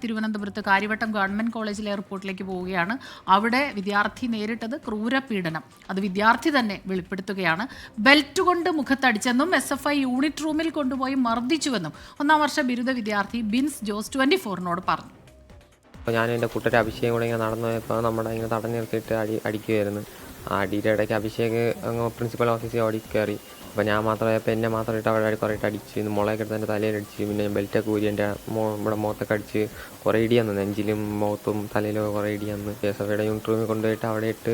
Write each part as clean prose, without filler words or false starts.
തിരുവനന്തപുരത്ത് കാര്യവട്ടം ഗവൺമെൻറ് കോളേജിലെ എയർപോർട്ടിലേക്ക് പോവുകയാണ്. അവിടെ വിദ്യാർത്ഥി നേരിട്ടത് ക്രൂരപീഡനം. അത് വിദ്യാർത്ഥി തന്നെ വെളിപ്പെടുത്തുകയാണ്. ബെൽറ്റ് കൊണ്ട് മുഖത്തടിച്ചെന്നും SFI യൂണിറ്റ് റൂമിൽ കൊണ്ടുപോയി മർദ്ദിച്ചുവെന്നും 1ാം വർഷ ബിരുദ വിദ്യാർത്ഥി ബിൻസ് ജോസ് 24നോട് പറഞ്ഞു. അപ്പോൾ ഞാൻ എൻ്റെ കൂട്ടർ അഭിഷേകം കൂടെ ഇങ്ങനെ നടന്നു പോയപ്പോൾ നമ്മുടെ ഇങ്ങനെ തടഞ്ഞു നിർത്തിയിട്ട് അടിക്കുമായിരുന്നു. ആ അടിയുടെ ഇടയ്ക്ക് അഭിഷേക് അങ്ങ് പ്രിൻസിപ്പൽ ഓഫീസിൽ ഓടി കയറി. അപ്പോൾ ഞാൻ മാത്രമായപ്പോൾ എന്നെ മാത്രം ഇട്ട് അവിടെ കുറേ അടിച്ച് മുളയൊക്കെ എടുത്ത് എൻ്റെ തലയിലടിച്ച്, പിന്നെ ബെൽറ്റൊക്കെ ഊരി എൻ്റെ ഇവിടെ മുഖത്തൊക്കെ അടിച്ച് കുറേ ഇടിയാന്ന്, നെഞ്ചിലും മുഖത്തും തലയിലും കുറേ ഇടിയാന്ന്. SFIയുടെ യൂണിറ്റ് റൂമിൽ കൊണ്ടുപോയിട്ട് അവിടെ ഇട്ട്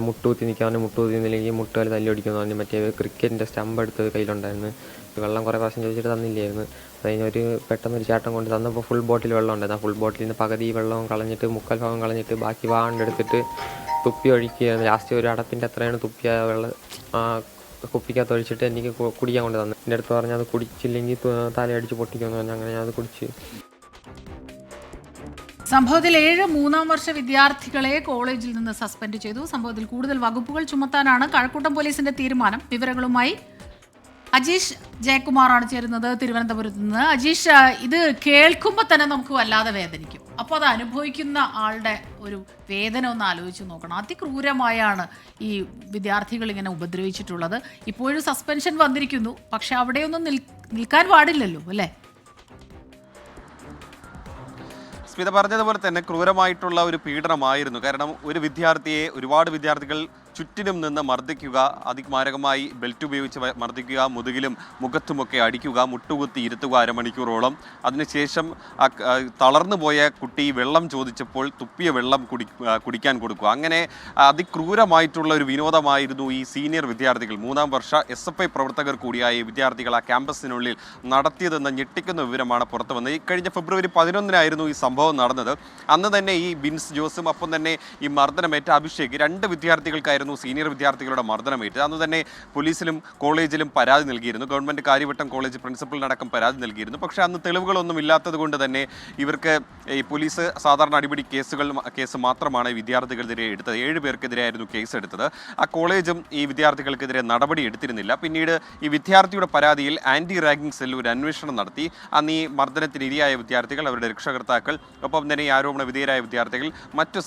മുട്ടുകുത്തി നിൽക്കാൻ മുട്ടുകുത്തി നിന്നില്ലെങ്കിൽ മുട്ടുകാൽ തല്ലി ഓടിക്കുമെന്ന് പറഞ്ഞ് മറ്റേ ക്രിക്കറ്റിൻ്റെ സ്റ്റമ്പ് എടുത്ത് കയ്യിലുണ്ടായിരുന്നു. വെള്ളം കുറേ പ്രാവശ്യം ചോദിച്ചിട്ട് തന്നില്ലായിരുന്നു. അതിനൊരു പെട്ടെന്നൊരു ചാട്ടം കൊണ്ട് തന്നപ്പോൾ ഫുൾ ബോട്ടിൽ വെള്ളം ഉണ്ടായിരുന്നു. ആ ഫുൾ ബോട്ടിൽ നിന്ന് പകുതി വെള്ളവും കളഞ്ഞിട്ട് മുക്കാൽ ഭാഗം കളഞ്ഞിട്ട് ബാക്കി വാണ്ടെടുത്തിട്ട് തുപ്പി ഒഴിക്കുകയായിരുന്നു. ലാസ്റ്റ് ഒരു അടപ്പിൻ്റെ അത്രയാണ് തുപ്പിയ വെള്ളം കുപ്പിക്കകത്ത് ഒഴിച്ചിട്ട് എനിക്ക് കുടിക്കാൻ കൊണ്ട് തന്നു. എൻ്റെ അടുത്ത് പറഞ്ഞാൽ അത് കുടിച്ചില്ലെങ്കിൽ തലയടിച്ച് പൊട്ടിക്കുമെന്ന് പറഞ്ഞാൽ അങ്ങനെ ഞാൻ അത് കുടിച്ച്. സംഭവത്തിൽ 7 3ാം വർഷ വിദ്യാർത്ഥികളെ കോളേജിൽ നിന്ന് സസ്പെൻഡ് ചെയ്തു. സംഭവത്തിൽ കൂടുതൽ വകുപ്പുകൾ ചുമത്താനാണ് കഴക്കൂട്ടം പോലീസിന്റെ തീരുമാനം. വിവരങ്ങളുമായി അജീഷ് ജയകുമാറാണ് ചേരുന്നത് തിരുവനന്തപുരത്ത് നിന്ന്. അജീഷ്, ഇത് കേൾക്കുമ്പോൾ തന്നെ നമുക്ക് വല്ലാതെ വേദനിക്കും. അപ്പോൾ അത് അനുഭവിക്കുന്ന ആളുടെ ഒരു വേദന ഒന്ന് ആലോചിച്ച് നോക്കണം. അതിക്രൂരമായാണ് ഈ വിദ്യാർത്ഥികൾ ഇങ്ങനെ ഉപദ്രവിച്ചിട്ടുള്ളത്. ഇപ്പോഴും സസ്പെൻഷൻ വന്നിരിക്കുന്നു, പക്ഷെ അവിടെയൊന്നും നിൽക്കാൻ പാടില്ലല്ലോ അല്ലേ? സ്മിത പറഞ്ഞതുപോലെ തന്നെ ക്രൂരമായിട്ടുള്ള ഒരു പീഡനമായിരുന്നു. കാരണം ഒരു വിദ്യാർത്ഥിയെ ഒരുപാട് വിദ്യാർത്ഥികൾ ചുറ്റിനും നിന്ന് മർദ്ദിക്കുക, അതിമാരകമായി ബെൽറ്റ് ഉപയോഗിച്ച് മർദ്ദിക്കുക, മുതുകിലും മുഖത്തുമൊക്കെ അടിക്കുക, മുട്ടുകുത്തി ഇരുത്തുക അരമണിക്കൂറോളം. അതിനുശേഷം തളർന്നു പോയ കുട്ടി വെള്ളം ചോദിച്ചപ്പോൾ തുപ്പിയ വെള്ളം കുടിക്കാൻ കൊടുക്കുക. അങ്ങനെ അതിക്രൂരമായിട്ടുള്ള ഒരു വിനോദമായിരുന്നു ഈ സീനിയർ വിദ്യാർത്ഥികൾ, 3ാം വർഷ SFI പ്രവർത്തകർ കൂടിയായ ഈ വിദ്യാർത്ഥികൾ ആ ക്യാമ്പസിനുള്ളിൽ നടത്തിയതെന്ന ഞെട്ടിക്കുന്ന വിവരമാണ് പുറത്തു വന്നത്. ഈ കഴിഞ്ഞ ഫെബ്രുവരി 11 ഈ സംഭവം നടന്നത്. അന്ന് തന്നെ ഈ ബിൻസ് ജോസും ഒപ്പം തന്നെ ഈ മർദ്ദനമേറ്റ അഭിഷേക്, 2 വിദ്യാർത്ഥികൾക്കായിരുന്നു സീനിയർ വിദ്യാർത്ഥികളുടെ മർദ്ദനമേറ്റ്. അന്ന് തന്നെ പോലീസിലും കോളേജിലും പരാതി നൽകിയിരുന്നു. ഗവൺമെൻറ് കാര്യവട്ടം കോളേജ് പ്രിൻസിപ്പലിനടക്കം പരാതി നൽകിയിരുന്നു. പക്ഷേ അന്ന് തെളിവുകളൊന്നും ഇല്ലാത്തത് കൊണ്ട് തന്നെ ഇവർക്ക് ഈ പോലീസ് സാധാരണ അടിപിടി കേസ് മാത്രമാണ് വിദ്യാർത്ഥികൾക്കെതിരെ എടുത്തത്. 7 പേർക്കെതിരെയായിരുന്നു കേസ് എടുത്തത്. ആ കോളേജും ഈ വിദ്യാർത്ഥികൾക്കെതിരെ നടപടി എടുത്തിരുന്നില്ല. പിന്നീട് ഈ വിദ്യാർത്ഥിയുടെ പരാതിയിൽ ആൻറ്റി റാഗിംഗ് സെൽ ഒരു അന്വേഷണം നടത്തി. അന്ന് ഈ മർദ്ദനത്തിന് ഇരയായ വിദ്യാർത്ഥികൾ, അവരുടെ രക്ഷകർത്താക്കൾ, ഒപ്പം തന്നെ ഈ ആരോപണ വിധേയരായ വിദ്യാർത്ഥികൾ മറ്റു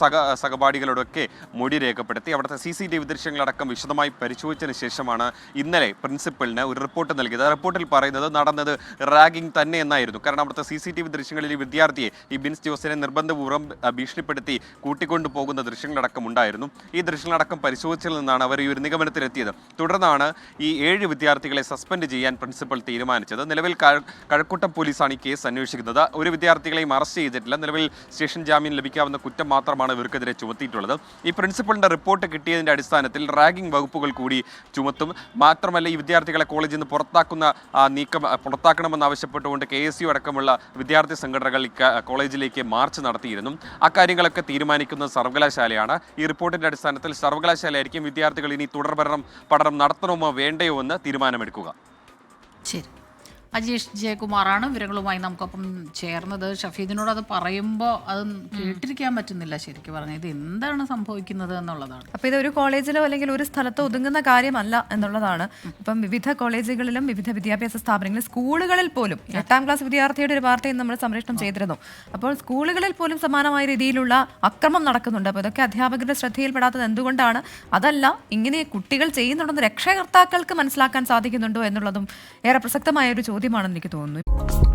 സഹപാഠികളോടൊക്കെ മൊഴി രേഖപ്പെടുത്തി. അവിടുത്തെ CCTV ദൃശ്യങ്ങളടക്കം വിശദമായി പരിശോധിച്ചതിന് ശേഷമാണ് ഇന്നലെ പ്രിൻസിപ്പലിന് ഒരു റിപ്പോർട്ട് നൽകിയത്. ആ റിപ്പോർട്ടിൽ പറയുന്നത് നടന്നത് റാഗിംഗ് തന്നെ എന്നായിരുന്നു. കാരണം അവിടുത്തെ CCTV ദൃശ്യങ്ങളിൽ ഈ വിദ്യാർത്ഥിയെ, ഈ ബിൻസ് ജോസിനെ നിർബന്ധപൂർവ്വം ഭീഷണിപ്പെടുത്തി കൂട്ടിക്കൊണ്ടു പോകുന്ന ദൃശ്യങ്ങളടക്കം ഉണ്ടായിരുന്നു. ഈ ദൃശ്യങ്ങളടക്കം പരിശോധിച്ചതിൽ നിന്നാണ് അവർ ഈ ഒരു നിഗമനത്തിലെത്തിയത്. തുടർന്നാണ് ഈ 7 വിദ്യാർത്ഥികളെ സസ്പെൻഡ് ചെയ്യാൻ പ്രിൻസിപ്പൽ തീരുമാനിച്ചത്. നിലവിൽ കഴക്കൂട്ടം പോലീസാണ് ഈ കേസ് അന്വേഷിക്കുന്നത്. ഒരു വിദ്യാർത്ഥികളെയും അറസ്റ്റ് ചെയ്തിട്ടില്ല. നിലവിൽ സ്റ്റേഷൻ ജാമ്യം ലഭിക്കാവുന്ന കുറ്റം മാത്രമാണ് ഇവർക്കെതിരെ ചുമത്തിയിട്ടുള്ളത്. ഈ പ്രിൻസിപ്പലിന്റെ റിപ്പോർട്ട് കിട്ടിയതിന്റെ അടിസ്ഥാനത്തിൽ റാഗിംഗ് വകുപ്പുകൾ കൂടി ചുമത്തും. മാത്രമല്ല ഈ വിദ്യാർത്ഥികളെ കോളേജിൽ നിന്ന് പുറത്താക്കണമെന്നാവശ്യപ്പെട്ടുകൊണ്ട് KSU അടക്കമുള്ള വിദ്യാർത്ഥി സംഘടനകൾ കോളേജിലേക്ക് മാർച്ച് നടത്തിയിരുന്നു. അക്കാര്യങ്ങളൊക്കെ തീരുമാനിക്കുന്നത് സർവകലാശാലയാണ്. ഈ റിപ്പോർട്ടിന്റെ അടിസ്ഥാനത്തിൽ സർവകലാശാലയായിരിക്കും വിദ്യാർത്ഥികൾ ഇനി പഠനം നടത്തണമോ വേണ്ടയോ എന്ന് തീരുമാനമെടുക്കുക. ശരി, അജീഷ് ജയകുമാറാണ് വിവരങ്ങളുമായി നമുക്കൊപ്പം ചേർന്നത്. ഷഫീദിനോട് അത് പറയുമ്പോൾ അത് കേട്ടിരിക്കാൻ പറ്റുന്നില്ല. ശരിക്കും പറഞ്ഞാൽ ഇത് എന്താണ് സംഭവിക്കുന്നത് എന്നുള്ളതാണ്. അപ്പോൾ ഇതൊരു കോളേജിലോ അല്ലെങ്കിൽ ഒരു സ്ഥലത്തോ ഒതുങ്ങുന്ന കാര്യമല്ല എന്നുള്ളതാണ്. ഇപ്പം വിവിധ കോളേജുകളിലും വിവിധ വിദ്യാഭ്യാസ സ്ഥാപനങ്ങളിലും സ്കൂളുകളിൽ പോലും 8ാം ക്ലാസ് വിദ്യാർത്ഥിയുടെ ഒരു വാർത്തയും നമ്മൾ സംപ്രേഷണം ചെയ്തിരുന്നു. അപ്പോൾ സ്കൂളുകളിൽ പോലും സമാനമായ രീതിയിലുള്ള അക്രമം നടക്കുന്നുണ്ട്. അപ്പോൾ ഇതൊക്കെ അധ്യാപകരുടെ ശ്രദ്ധയിൽപ്പെടാത്തത് എന്തുകൊണ്ടാണ്? അതല്ല, ഇങ്ങനെ കുട്ടികൾ ചെയ്യുന്നുണ്ടെന്ന് രക്ഷകർത്താക്കൾക്ക് മനസ്സിലാക്കാൻ സാധിക്കുന്നുണ്ടോ എന്നുള്ളതും ഏറെ പ്രസക്തമായ ഒരു ചോദ്യമാണെന്ന് എനിക്ക് തോന്നുന്നു.